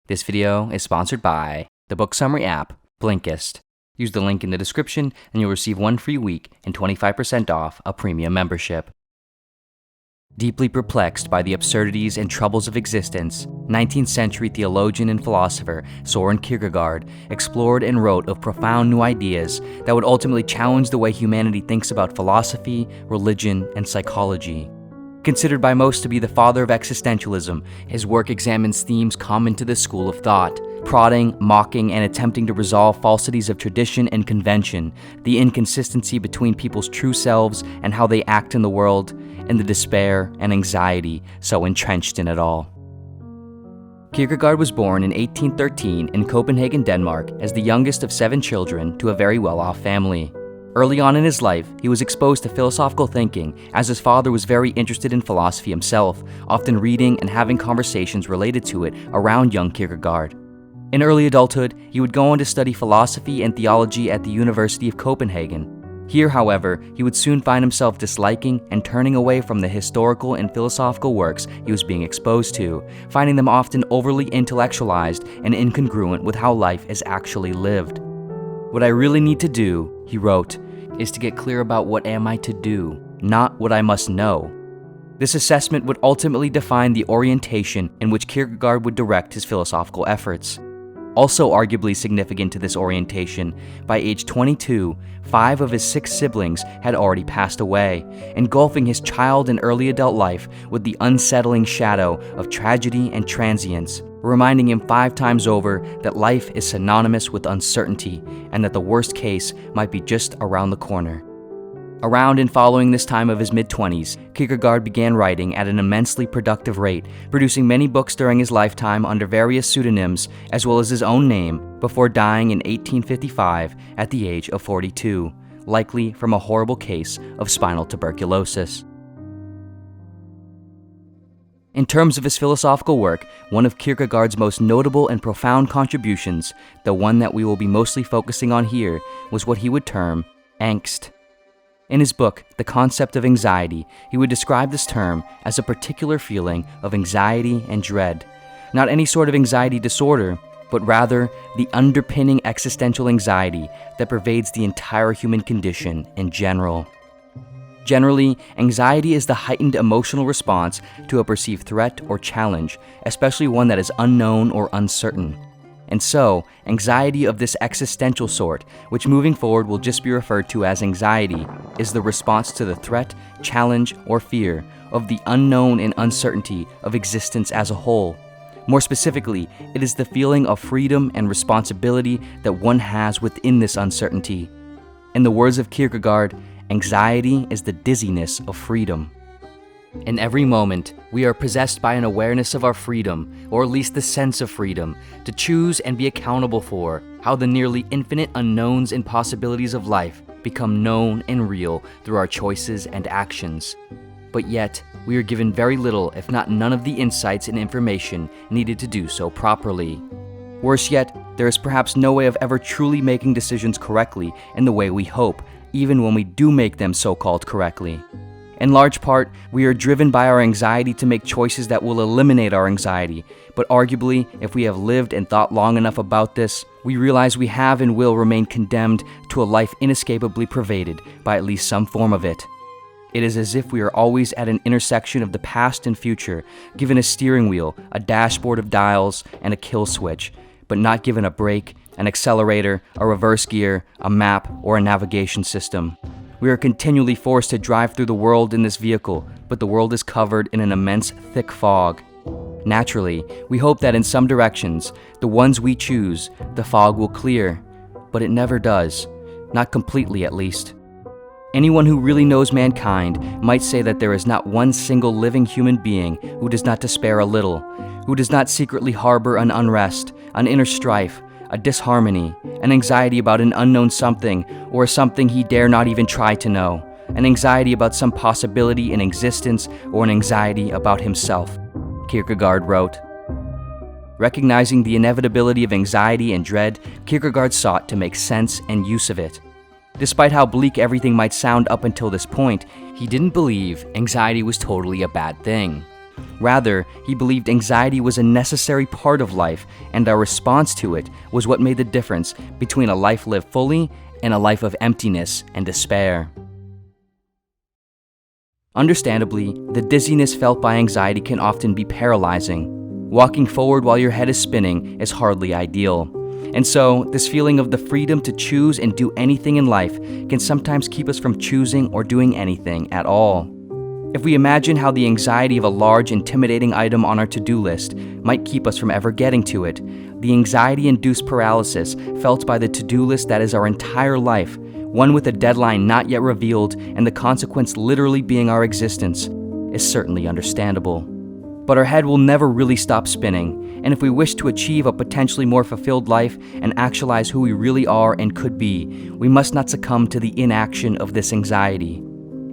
This video is sponsored by the book summary app, Blinkist. Use the link in the description and you'll receive 1 free week and 25% off a premium membership. Deeply perplexed by the absurdities and troubles of existence, 19th century theologian and philosopher Søren Kierkegaard explored and wrote of profound new ideas that would ultimately challenge the way humanity thinks about philosophy, religion, and psychology. Considered by most to be the father of existentialism, his work examines themes common to this school of thought, prodding, mocking, and attempting to resolve falsities of tradition and convention, the inconsistency between people's true selves and how they act in the world, and the despair and anxiety so entrenched in it all. Kierkegaard was born in 1813 in Copenhagen, Denmark, as the youngest of 7 children to a very well-off family. Early on in his life, he was exposed to philosophical thinking, as his father was very interested in philosophy himself, often reading and having conversations related to it around young Kierkegaard. In early adulthood, he would go on to study philosophy and theology at the University of Copenhagen. Here, however, he would soon find himself disliking and turning away from the historical and philosophical works he was being exposed to, finding them often overly intellectualized and incongruent with how life is actually lived. "What I really need to do," he wrote, "is to get clear about what am I to do, not what I must know." This assessment would ultimately define the orientation in which Kierkegaard would direct his philosophical efforts. Also arguably significant to this orientation, by age 22, 5 of his 6 siblings had already passed away, engulfing his child and early adult life with the unsettling shadow of tragedy and transience, reminding him 5 times over that life is synonymous with uncertainty and that the worst case might be just around the corner. Around and following this time of his mid-20s, Kierkegaard began writing at an immensely productive rate, producing many books during his lifetime under various pseudonyms as well as his own name, before dying in 1855 at the age of 42, likely from a horrible case of spinal tuberculosis. In terms of his philosophical work, one of Kierkegaard's most notable and profound contributions, the one that we will be mostly focusing on here, was what he would term Angst. In his book, The Concept of Anxiety, he would describe this term as a particular feeling of anxiety and dread. Not any sort of anxiety disorder, but rather the underpinning existential anxiety that pervades the entire human condition in general. Generally, anxiety is the heightened emotional response to a perceived threat or challenge, especially one that is unknown or uncertain. And so, anxiety of this existential sort, which moving forward will just be referred to as anxiety, is the response to the threat, challenge, or fear of the unknown and uncertainty of existence as a whole. More specifically, it is the feeling of freedom and responsibility that one has within this uncertainty. In the words of Kierkegaard, anxiety is the dizziness of freedom. In every moment, we are possessed by an awareness of our freedom, or at least the sense of freedom, to choose and be accountable for how the nearly infinite unknowns and possibilities of life become known and real through our choices and actions. But yet, we are given very little, if not none of the insights and information needed to do so properly. Worse yet, there is perhaps no way of ever truly making decisions correctly in the way we hope, even when we do make them so-called correctly. In large part, we are driven by our anxiety to make choices that will eliminate our anxiety, but arguably, if we have lived and thought long enough about this, we realize we have and will remain condemned to a life inescapably pervaded by at least some form of it. It is as if we are always at an intersection of the past and future, given a steering wheel, a dashboard of dials, and a kill switch, but not given a brake, an accelerator, a reverse gear, a map, or a navigation system. We are continually forced to drive through the world in this vehicle, but the world is covered in an immense thick fog. Naturally, we hope that in some directions, the ones we choose, the fog will clear, but it never does, not completely at least. Anyone who really knows mankind might say that there is not one single living human being who does not despair a little, who does not secretly harbor an unrest, an inner strife, a disharmony, an anxiety about an unknown something or something he dare not even try to know, an anxiety about some possibility in existence or an anxiety about himself, Kierkegaard wrote. Recognizing the inevitability of anxiety and dread, Kierkegaard sought to make sense and use of it. Despite how bleak everything might sound up until this point, he didn't believe anxiety was totally a bad thing. Rather, he believed anxiety was a necessary part of life, and our response to it was what made the difference between a life lived fully and a life of emptiness and despair. Understandably, the dizziness felt by anxiety can often be paralyzing. Walking forward while your head is spinning is hardly ideal. And so, this feeling of the freedom to choose and do anything in life can sometimes keep us from choosing or doing anything at all. If we imagine how the anxiety of a large, intimidating item on our to-do list might keep us from ever getting to it, the anxiety-induced paralysis felt by the to-do list that is our entire life, one with a deadline not yet revealed and the consequence literally being our existence, is certainly understandable. But our head will never really stop spinning, and if we wish to achieve a potentially more fulfilled life and actualize who we really are and could be, we must not succumb to the inaction of this anxiety.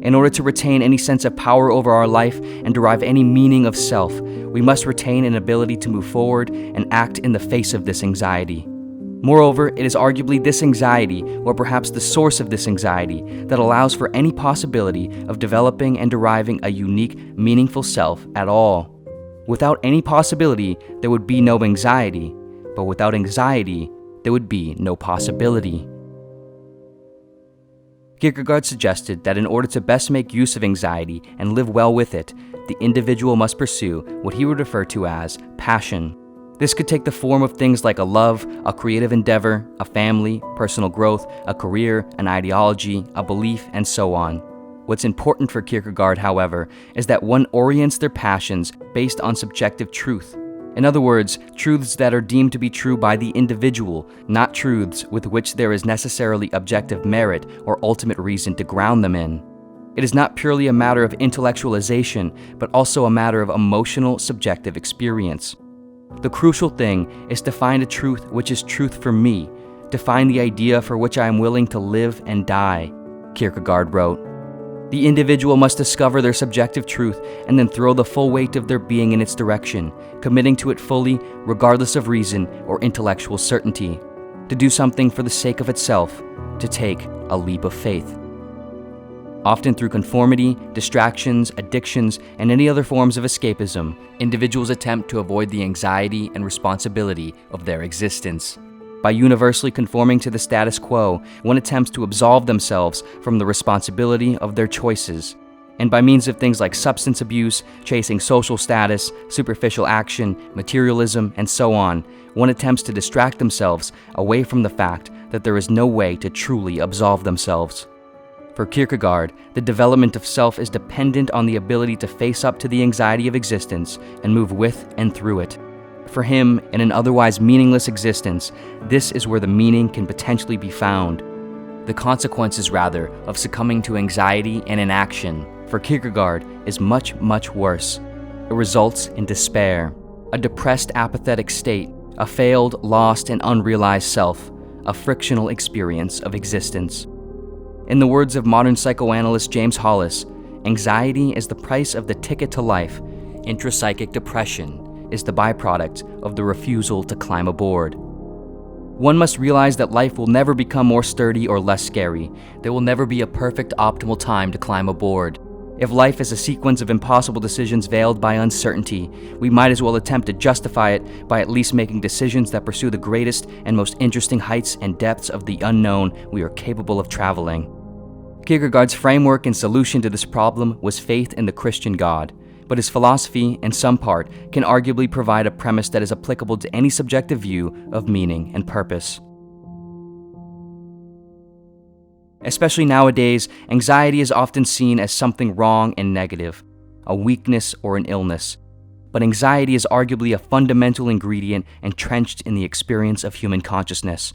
In order to retain any sense of power over our life and derive any meaning of self, we must retain an ability to move forward and act in the face of this anxiety. Moreover, it is arguably this anxiety, or perhaps the source of this anxiety, that allows for any possibility of developing and deriving a unique, meaningful self at all. Without any possibility, there would be no anxiety, but without anxiety, there would be no possibility. Kierkegaard suggested that in order to best make use of anxiety and live well with it, the individual must pursue what he would refer to as passion. This could take the form of things like a love, a creative endeavor, a family, personal growth, a career, an ideology, a belief, and so on. What's important for Kierkegaard, however, is that one orients their passions based on subjective truth. In other words, truths that are deemed to be true by the individual, not truths with which there is necessarily objective merit or ultimate reason to ground them in. It is not purely a matter of intellectualization, but also a matter of emotional, subjective experience. The crucial thing is to find a truth which is truth for me, to find the idea for which I am willing to live and die, Kierkegaard wrote. The individual must discover their subjective truth and then throw the full weight of their being in its direction, committing to it fully, regardless of reason or intellectual certainty. To do something for the sake of itself, to take a leap of faith. Often through conformity, distractions, addictions, and any other forms of escapism, individuals attempt to avoid the anxiety and responsibility of their existence. By universally conforming to the status quo, one attempts to absolve themselves from the responsibility of their choices. And by means of things like substance abuse, chasing social status, superficial action, materialism, and so on, one attempts to distract themselves away from the fact that there is no way to truly absolve themselves. For Kierkegaard, the development of self is dependent on the ability to face up to the anxiety of existence and move with and through it. For him, in an otherwise meaningless existence, this is where the meaning can potentially be found. The consequences, rather, of succumbing to anxiety and inaction, for Kierkegaard, is much, much worse. It results in despair, a depressed, apathetic state, a failed, lost, and unrealized self, a frictional experience of existence. In the words of modern psychoanalyst James Hollis, anxiety is the price of the ticket to life. Intrapsychic depression is the byproduct of the refusal to climb aboard. One must realize that life will never become more sturdy or less scary. There will never be a perfect optimal time to climb aboard. If life is a sequence of impossible decisions veiled by uncertainty, we might as well attempt to justify it by at least making decisions that pursue the greatest and most interesting heights and depths of the unknown we are capable of traveling. Kierkegaard's framework and solution to this problem was faith in the Christian God. But his philosophy, in some part, can arguably provide a premise that is applicable to any subjective view of meaning and purpose. Especially nowadays, anxiety is often seen as something wrong and negative, a weakness or an illness. But anxiety is arguably a fundamental ingredient entrenched in the experience of human consciousness.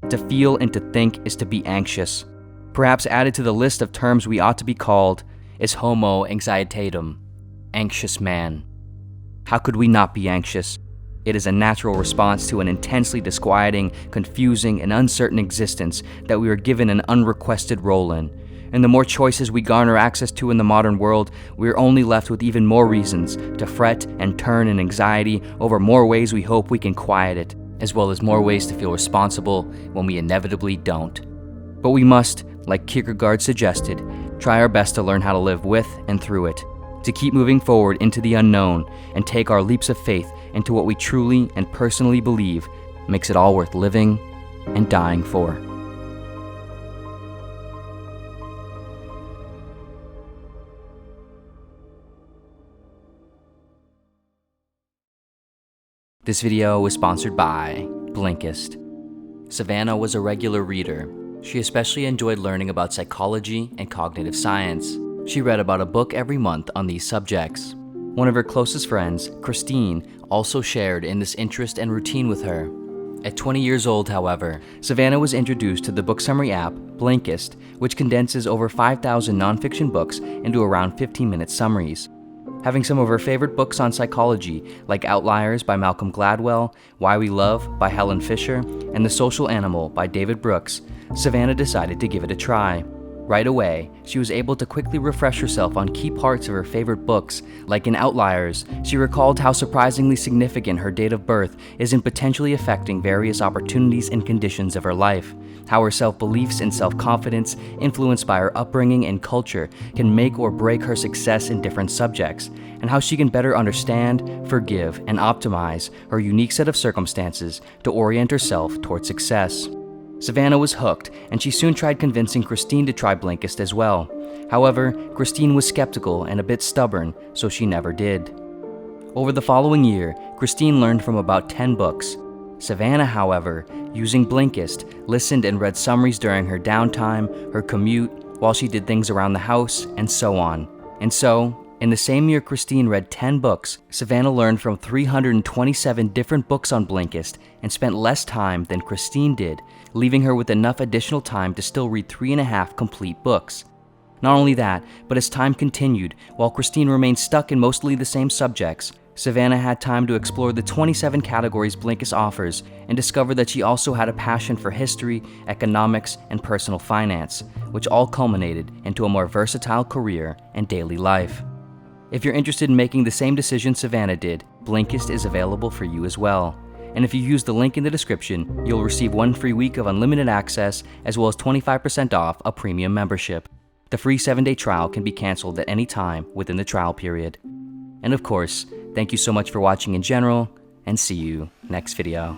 To feel and to think is to be anxious. Perhaps added to the list of terms we ought to be called is homo anxietatum. Anxious man. How could we not be anxious? It is a natural response to an intensely disquieting, confusing, and uncertain existence that we are given an unrequested role in. And the more choices we garner access to in the modern world, we are only left with even more reasons to fret and turn in anxiety over more ways we hope we can quiet it, as well as more ways to feel responsible when we inevitably don't. But we must, like Kierkegaard suggested, try our best to learn how to live with and through it, to keep moving forward into the unknown and take our leaps of faith into what we truly and personally believe makes it all worth living and dying for. This video was sponsored by Blinkist. Savannah was a regular reader. She especially enjoyed learning about psychology and cognitive science. She read about a book every month on these subjects. One of her closest friends, Christine, also shared in this interest and routine with her. At 20 years old, however, Savannah was introduced to the book summary app, Blinkist, which condenses over 5,000 nonfiction books into around 15-minute summaries. Having some of her favorite books on psychology, like Outliers by Malcolm Gladwell, Why We Love by Helen Fisher, and The Social Animal by David Brooks, Savannah decided to give it a try. Right away, she was able to quickly refresh herself on key parts of her favorite books. Like in Outliers, she recalled how surprisingly significant her date of birth is in potentially affecting various opportunities and conditions of her life, how her self-beliefs and self-confidence, influenced by her upbringing and culture, can make or break her success in different subjects, and how she can better understand, forgive, and optimize her unique set of circumstances to orient herself toward success. Savannah was hooked, and she soon tried convincing Christine to try Blinkist as well. However, Christine was skeptical and a bit stubborn, so she never did. Over the following year, Christine learned from about 10 books. Savannah, however, using Blinkist, listened and read summaries during her downtime, her commute, while she did things around the house, and so on. And so, in the same year Christine read 10 books, Savannah learned from 327 different books on Blinkist and spent less time than Christine did, leaving her with enough additional time to still read 3.5 complete books. Not only that, but as time continued, while Christine remained stuck in mostly the same subjects, Savannah had time to explore the 27 categories Blinkist offers and discover that she also had a passion for history, economics, and personal finance, which all culminated into a more versatile career and daily life. If you're interested in making the same decision Savannah did, Blinkist is available for you as well. And if you use the link in the description, you'll receive 1 free week of unlimited access as well as 25% off a premium membership. The free 7-day trial can be canceled at any time within the trial period. And of course, thank you so much for watching in general, and see you next video.